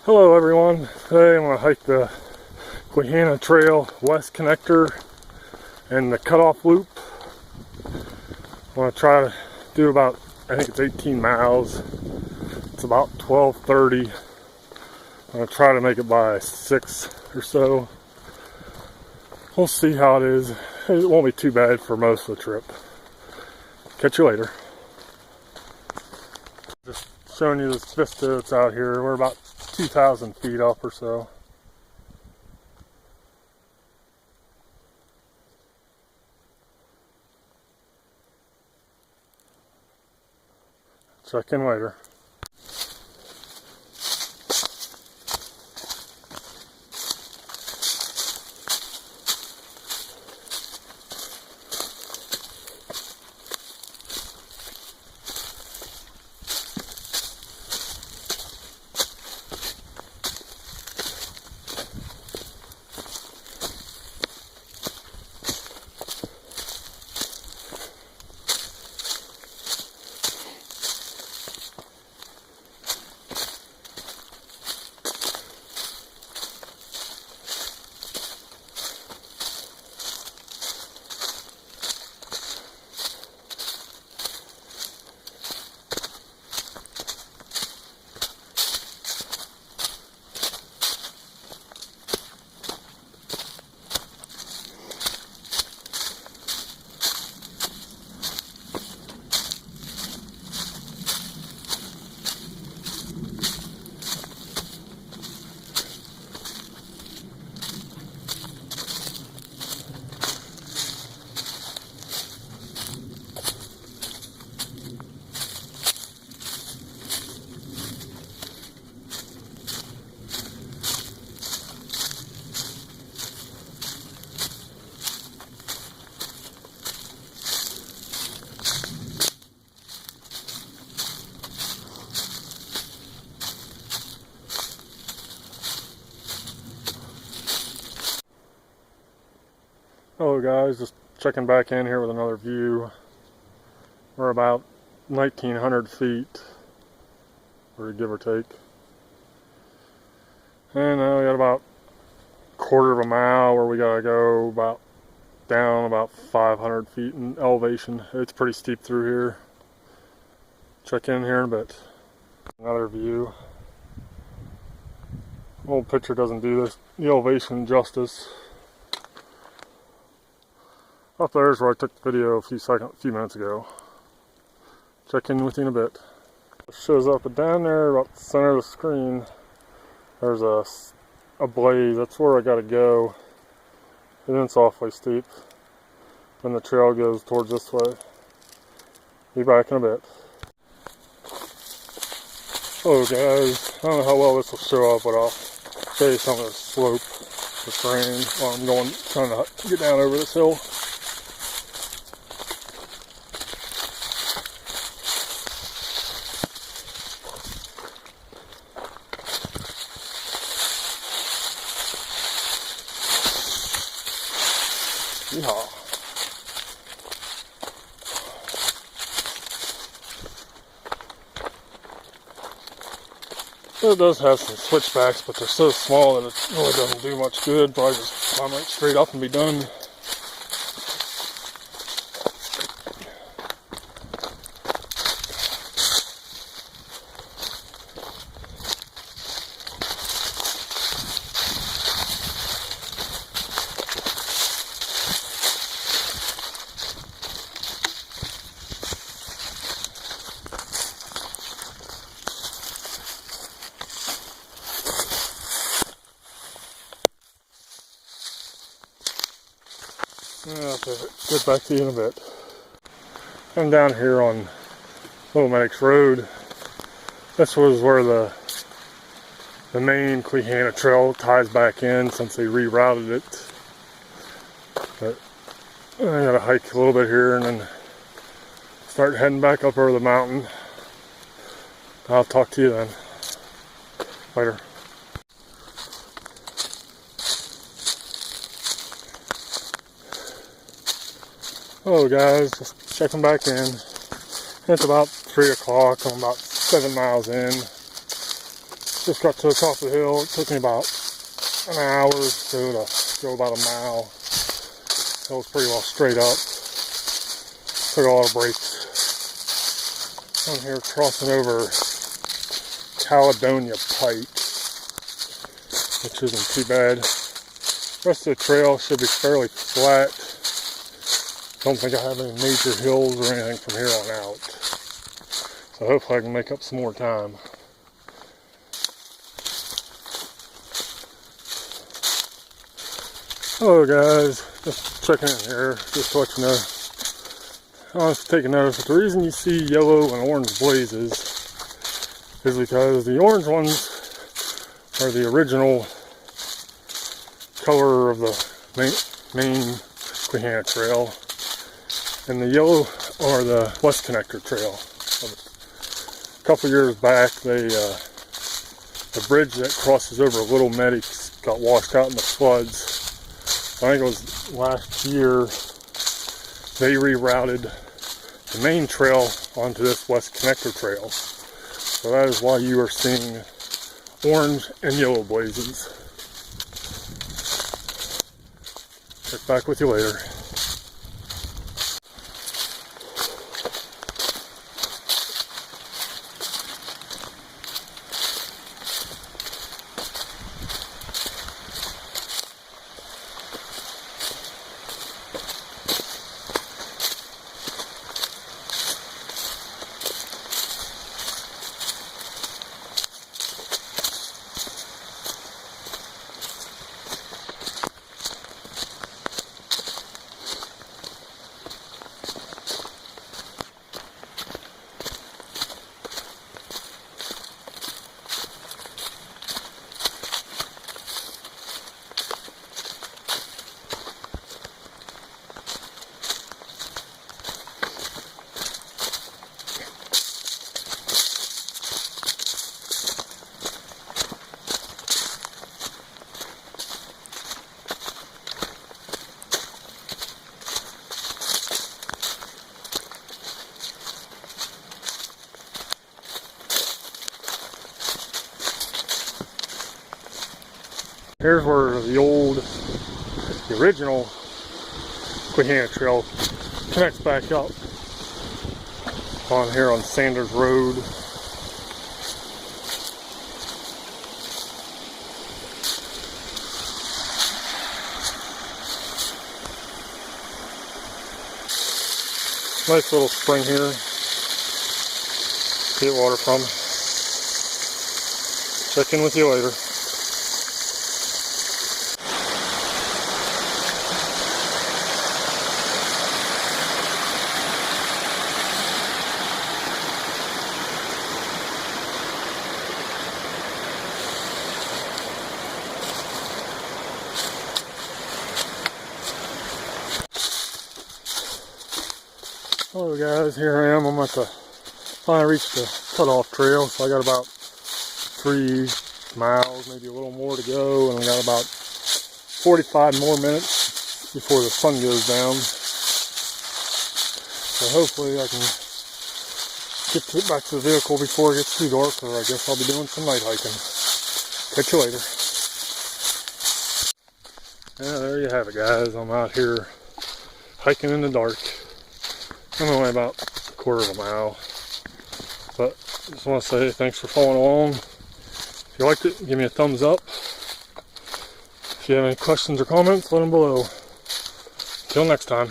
Hello everyone, today I'm going to hike the Quehanna Trail West Connector and the cutoff loop. I'm going to try to do about, I think it's 18 miles. It's about 12:30. I'm going to try to make it by 6 or so. We'll see how it is. It won't be too bad for most of the trip. Catch you later. Just showing you this vista that's out here. We're about 2,000 feet up or so. Check in later. Hello guys, just checking back in here with another view. We're about 1,900 feet, or give or take. And now we got about a quarter of a mile where we gotta go about down about 500 feet in elevation. It's pretty steep through here. Check in here in a bit. Another view. Old picture doesn't do the elevation justice. Up there's where I took the video a few minutes ago. Check in with you in a bit. It shows up down there about the center of the screen. There's a blaze. That's where I gotta go. And it's awfully steep. Then the trail goes towards this way. Be back in a bit. Hello guys. I don't know how well this will show up, but I'll show you some of the slope, the terrain while I'm trying to get down over this hill. Yeehaw. It does have some switchbacks, but they're so small that it really doesn't do much good. Probably just climb right straight up and be done. I'll get back to you in a bit. I'm down here on Little Medics Road. This was where the main Quehanna Trail ties back in since they rerouted it. But I gotta hike a little bit here and then start heading back up over the mountain. I'll talk to you then. Later. Hello guys, just checking back in. It's about 3 o'clock, I'm about 7 miles in. Just got to the top of the hill. It took me about an hour or so to go about a mile. It was pretty well straight up. Took a lot of breaks. I'm here crossing over Caledonia Pike, which isn't too bad. The rest of the trail should be fairly flat. Don't think I have any major hills or anything from here on out. So hopefully I can make up some more time. Hello guys, just checking in here, just to let you know. I want to take a notice that the reason you see yellow and orange blazes is because the orange ones are the original color of the main Quehanna Trail, and the yellow are the West Connector Trail. A couple years back, the bridge that crosses over Little Medics got washed out in the floods. I think it was last year they rerouted the main trail onto this West Connector Trail. So that is why you are seeing orange and yellow blazes. Check back with you later. Here's where the original Quehanna Trail connects back up on here on Sanders Road. Nice little spring here to get water from. Check in with you later. Hello guys, here I am. I'm at the finally reached the cutoff trail, so I got about 3 miles, maybe a little more to go, and I got about 45 more minutes before the sun goes down. So hopefully I can get back to the vehicle before it gets too dark, or I guess I'll be doing some night hiking. Catch you later. Yeah, there you have it guys. I'm out here hiking in the dark. I'm only about a quarter of a mile, but I just want to say thanks for following along. If you liked it, give me a thumbs up. If you have any questions or comments, let them below. Until next time.